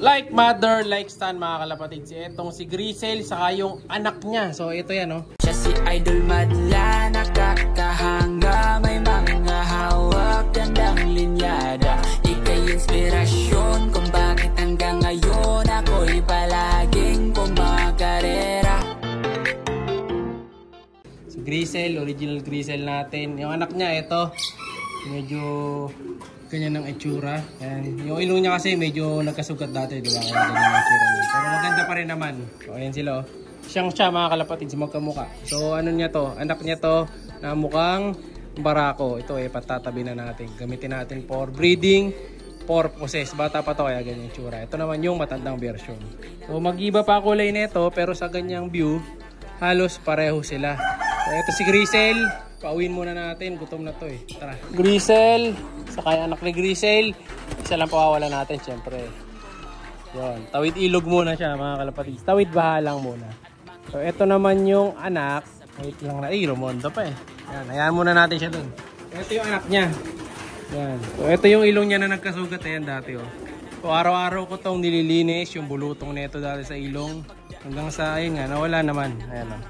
Like mother, like son mga kalapatid. Itong si Grisel, saka yung anak niya. So ito yan oh. Siya si Idol Madla, nakakahanga, may mga hawak, gandang linyada. Ika'y inspirasyon kung bakit hanggang ngayon ako'y palaging kumakarera. Si Grisel, original Grisel natin. Yung anak niya ito, medyo ganyan ng itsura. Ayan. Yung ilong niya kasi medyo nagkasugat dati, di ba? Kaya ganyan ang itsura niya. Pero maganda pa rin naman. So, ayan sila oh. Siyang siya mga kalapatid, magkamuka. So, ano niya to? Anak niya to na mukhang barako. Ito eh, patatabi na natin. Gamitin natin for breeding purposes. Bata pa to, kaya ganyan yung itsura. Ito naman yung matandang version. So, mag-iba pa kulay nito, pero sa ganyang view, halos pareho sila. So, ito si Grisel. Pauwiin muna natin, gutom na to eh. Tara. Grisel, saka yung anak ni Grisel. Isa lang pawawala natin, syempre. Yun, tawid ilog muna siya mga kalapatid. Tawid baha lang muna. So, ito naman yung anak. Wait lang na, Romondo pa eh. Yan, hayaan muna natin siya dun. Ito yung anak niya. Yan. So, ito yung ilong niya na nagkasugat. Ayan dati oh. So, araw-araw ko tong nililinis, yung bulutong nito dati sa ilong. Hanggang sa, ayun nga, nawala naman. Ayan oh.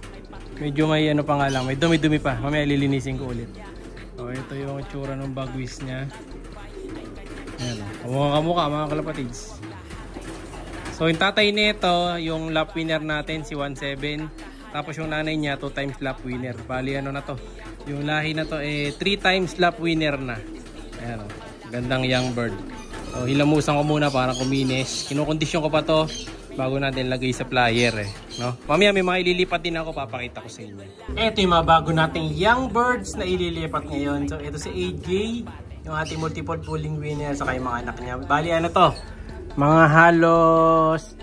Medyo may ano pa nga lang, may dumi-dumi pa. Mamaya lilinisin ko ulit. So, ito yung itsura ng bagwis niya. Ayan o. Kamukha mga kalapatids. So, yung tatay nito, yung lap winner natin, si 1.7. Tapos yung nanay niya, 2 times lap winner. Bali, ano na to? Yung lahi na to, 3 times lap winner na. Ayan o. Gandang young bird. So, hilamusan ko muna para kuminis. Kinukondisyon ko pa to bago natin lagay sa flyer eh. No? Mamaya may mga ililipat din ako, papakita ko sa inyo. Ito yung mga bago nating young birds na ililipat ngayon. So, ito si AJ, yung ating multiple pooling winner, saka yung mga anak niya. Bali, ano to? Mga halos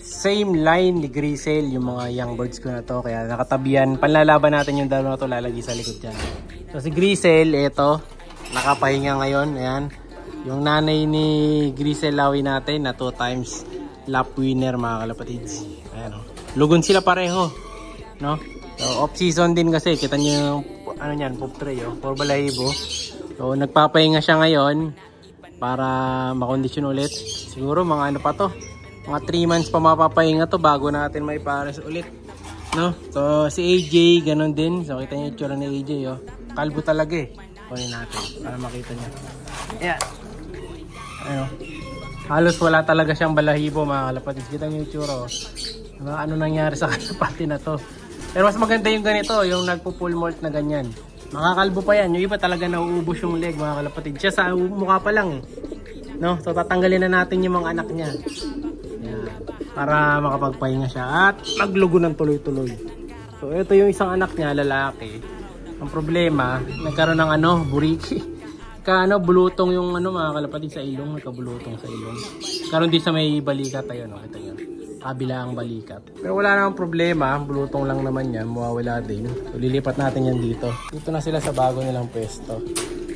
same line ni Grisel, yung mga young birds ko na to. Kaya nakatabihan. Panlalaban natin yung dalawa na to, lalagay sa likod dyan. So si Grisel, ito, nakapahinga ngayon. Ayan. Yung nanay ni Grisel Lawi natin na 2 times lap winner mga kalapatids. Ayan o. Lugon sila pareho. No? So off season din kasi. Kita nyo yung ano yan, poop tray o. For balahibo. So nagpapahinga siya ngayon para makondisyon ulit. Siguro mga ano pa to, mga 3 months pa mapapahinga to bago natin may pares ulit, no? So si AJ ganun din. So kita niyo yung tsura ni AJ oh. Kalbo talaga eh. Kunin natin para makita niyo. Ayan. Ayun. Halos wala talaga siyang balahibo mga kalapatids. Kita niyo yung tsura oh. Ano nangyari sa kalapati na to. Pero mas maganda yung ganito, yung nagpo-full molt na ganyan. Makakalbo pa yan. Yung iba talaga nauubos yung leg mga kalapatid. Siya sa mukha pa lang eh. No? So tatanggalin na natin yung mga anak niya. Yan. Para makapagpahinga siya. At maglugo ng tuloy-tuloy. So ito yung isang anak niya, lalaki. Ang problema, nagkaroon ng ano, buriki. Bulutong yung ano mga kalapatid sa ilong. Nagkabulutong sa ilong. Karoon din sa may balikat. Ayun, ito yun. Kabila ang balikat. Pero wala namang problema, bulutong lang naman yan, mawawala din. So, lilipat natin yan dito. Dito na sila sa bago nilang pwesto.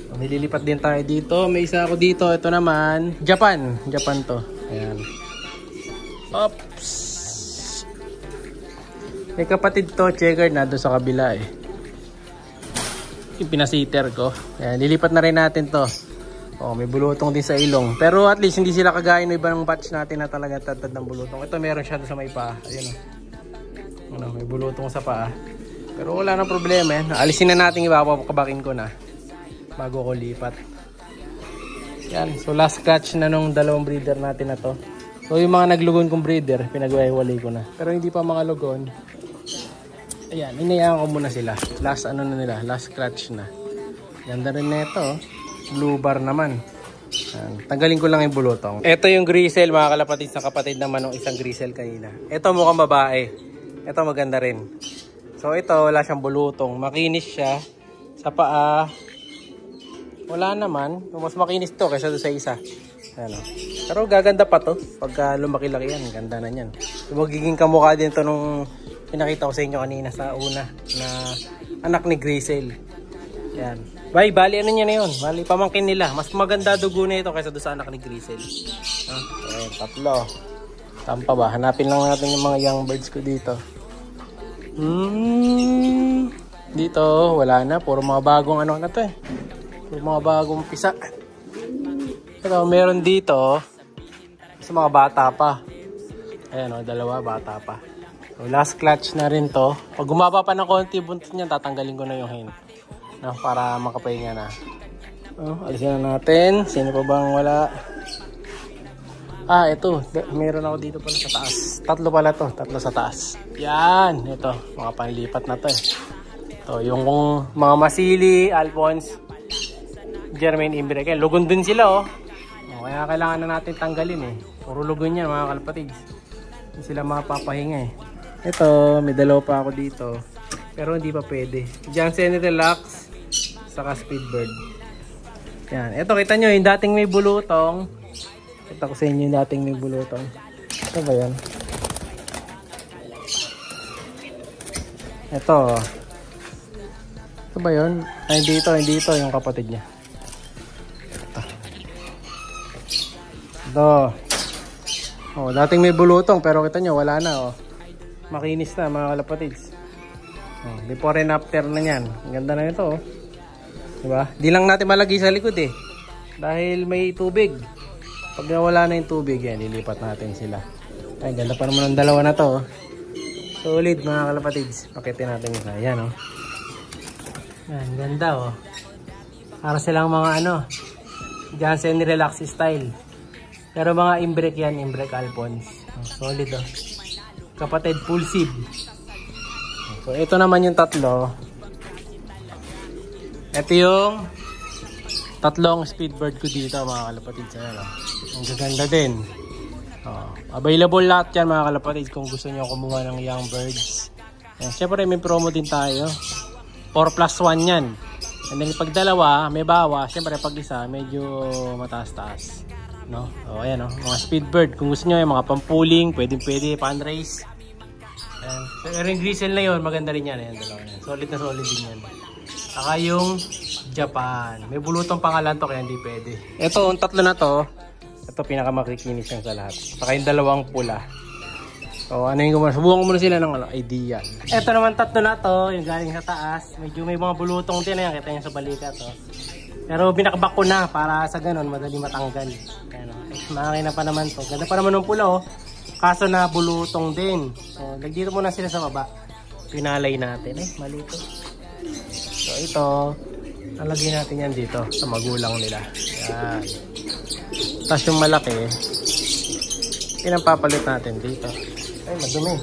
So, may lilipat din tayo dito. May isa ako dito, ito naman, Japan. Japan to. Ayan. Oops. May kapatid to, checkered na doon sa kabila eh. Yung pinasiter ko. Ayan, lilipat na rin natin to. Oh, may bulutong din sa ilong. Pero at least hindi sila kagaya ng ibang batch natin na talaga tatad ng bulutong. Ito meron siya doon sa may paa. Ayun oh. Ano, may bulutong sa paa. Pero wala nang problema eh. Alisin na natin iba, papakabakin ko na bago ko lipat. Yan, so last catch na nung dalawang breeder natin na to. So yung mga naglugon kong breeder, pinag-iwalay ko na. Pero hindi pa mga lugon. Ayan, inayaan ko muna sila. Last ano na nila, last catch na. Ganda rin na ito oh. Blue bar naman. Tanggalin ko lang yung bulutong. Ito yung Grisel mga kalapatid sa kapatid naman ng isang Grisel kanina. Ito mukhang babae. Ito maganda rin. So ito wala siyang bulutong. Makinis siya. Sa paa wala naman. Mas makinis to kaysa doon sa isa. Ano. Pero gaganda pa to. Pagka lumaki-laki yan. Ganda na yan. So, magiging kamukha din to nung pinakita ko sa inyo kanina sa una na anak ni Grisel. Yan. Bali ano niya na yun. Bali pamangkin nila. Mas maganda dugo na ito kaysa doon sa anak ni Grisel. Okay, tatlo. Tampa ba? Hanapin lang natin yung mga young birds ko dito. Dito, wala na. Puro mga bagong ano na to eh. Puro mga bagong pisa. Pero meron dito. Sa mga bata pa. Ayan o, dalawa bata pa. So, last clutch na rin to. Pag gumaba pa ng konti buntot niya, tatanggalin ko na yung hen. No, para makapahinga na. Alisin na natin. Sino pa bang wala? Ito. Meron ako dito pala sa taas. Tatlo pala to. Tatlo sa taas. Yan. Ito. Mga panlipat na to eh. Ito. Yung mga Masili, Alphonse, Jermaine Imbrek. Lugon din sila oh. Kaya kailangan na natin tanggalin eh. Puro lugon yan mga kalapatids. Hindi sila mapapahinga eh. Ito, may dalawa pa ako dito. Pero hindi pa pwede. Jansen Relax, saka Speedbird. Yan. Ito, kita nyo, yung dating may bulutong. Kita ko sa inyo yung dating may bulutong. Ito ba yan? Ito. Ito ba yun? Hindi ito yung kapatid niya. Ito. Dating may bulutong, pero kita nyo, wala na oh. Makinis na mga kalapatids. Before and after na yan. Ang ganda na ito oh. Diba? Di lang natin malagay sa likod eh. Dahil may tubig. Pag nawala na yung tubig yan, lilipat natin sila. Ay, ganda pa naman ang dalawa na to oh. Solid mga kalapatids. Pakitin natin isa. Ayan oh. Yan, ganda oh. Para silang mga Jansen Relax style. Pero mga Imbrek yan, Imbrek Alphonse. Solid oh. Kapatid full seed. So ito naman yung tatlo. Ito yung tatlong Speedbird ko dito mga kalapatid. Ang gaganda din. Available lahat yan mga kalapatid kung gusto nyo kumuha ng young birds. Siyempre may promo din tayo. 4+1 yan. And then pag dalawa may bawa. Siyempre pag isa medyo mataas-taas. No? Ayan mga Speedbird. Kung gusto nyo yung mga pampuling, pwede pan-race. Pero yung Grizzle na yun, maganda rin yan. Ayan, dalawa yan. Solid na solid din yan. Saka yung Japan. May bulutong pangalan to kaya hindi pwede. Ito, yung tatlo na to. Ito pinakamakikinis yan sa lahat. Saka yung dalawang pula. So ano yung subukan ko muna sila ng idea. Ito naman tatlo na to. Yung galing sa taas. Medyo may mga bulutong din yan. Kita nyo sa balikat to. Pero binakbak ko na para sa ganun madali matanggal. Makakina pa naman to. Ganda pa naman ng pula oh. Kaso na bulutong din. So nagdito muna sila sa baba. Pinalay natin mali to. So ito nalagay natin yan dito sa magulang nila. Yan. Tapos yung malaki pinapapalit natin dito. Ay madumi.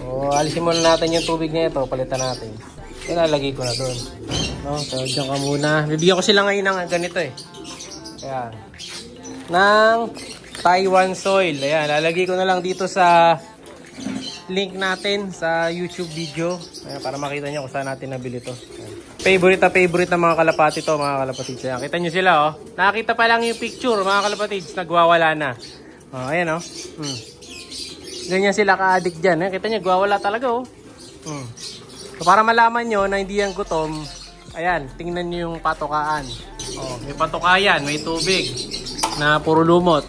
So alisin muna natin yung tubig niya ito. Palitan natin. Ilalagay ko na doon. No, so dyan ka muna. Bibigyan ko sila ngayon ng ganito Ayan. Ng Taiwan soil. Ayan, lalagay ko na lang dito sa link natin sa YouTube video. Ayan, para makita nyo kung saan natin nabili to. Ayan. Favorite na mga kalapati to mga kalapatids. Ayan, kita nyo sila Nakakita pa lang yung picture mga kalapatids. Nagwawala na. Ayan Ganyan sila ka-addict dyan. Kita nyo, nagwawala talaga So, para malaman nyo na hindi yan gutom, ayan, tingnan nyo yung patukaan. May patukayan, may tubig na puro lumot.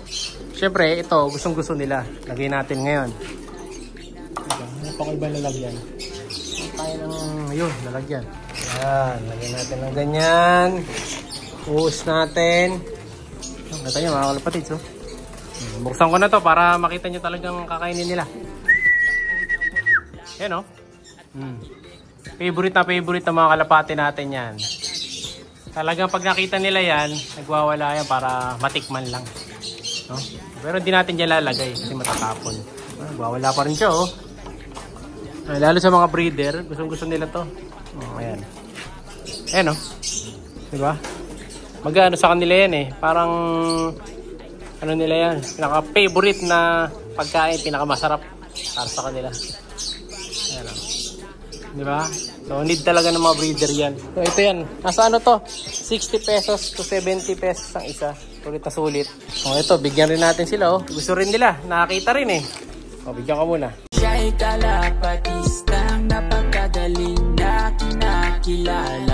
Siyempre, ito, gustong-gusto nila. Lagay natin ngayon. Ano pang iba lalagyan? Tayo ng, lalagyan. Ayan, lagyan natin ng ganyan. Uus natin. Ito nyo, mga kalapatids, buksan ko na to para makita nyo talagang kakainin nila. Ayan, Favorite na mga kalapati natin yan. Talagang pag nakita nila yan, nagwawala yan para matikman lang. No? Pero hindi natin dyan lalagay kasi matatapon. Nagwawala pa rin siya lalo sa mga breeder, gustong-gusto nila to. Ayan. Ayan diba? Mag-ano sa kanila yan parang ano nila yan, pinaka-favorite na pagkain, pinaka-masarap para sa kanila. Ayan diba? So need talaga ng mga breeder yan. So ito yan, nasa ano to? 60 pesos to 70 pesos ang isa. Sulit na sulit. Ito, bigyan rin natin sila Gusto rin nila, nakakita rin bigyan ka muna. Siya'y kalapatistang napakagaling na kinakilala.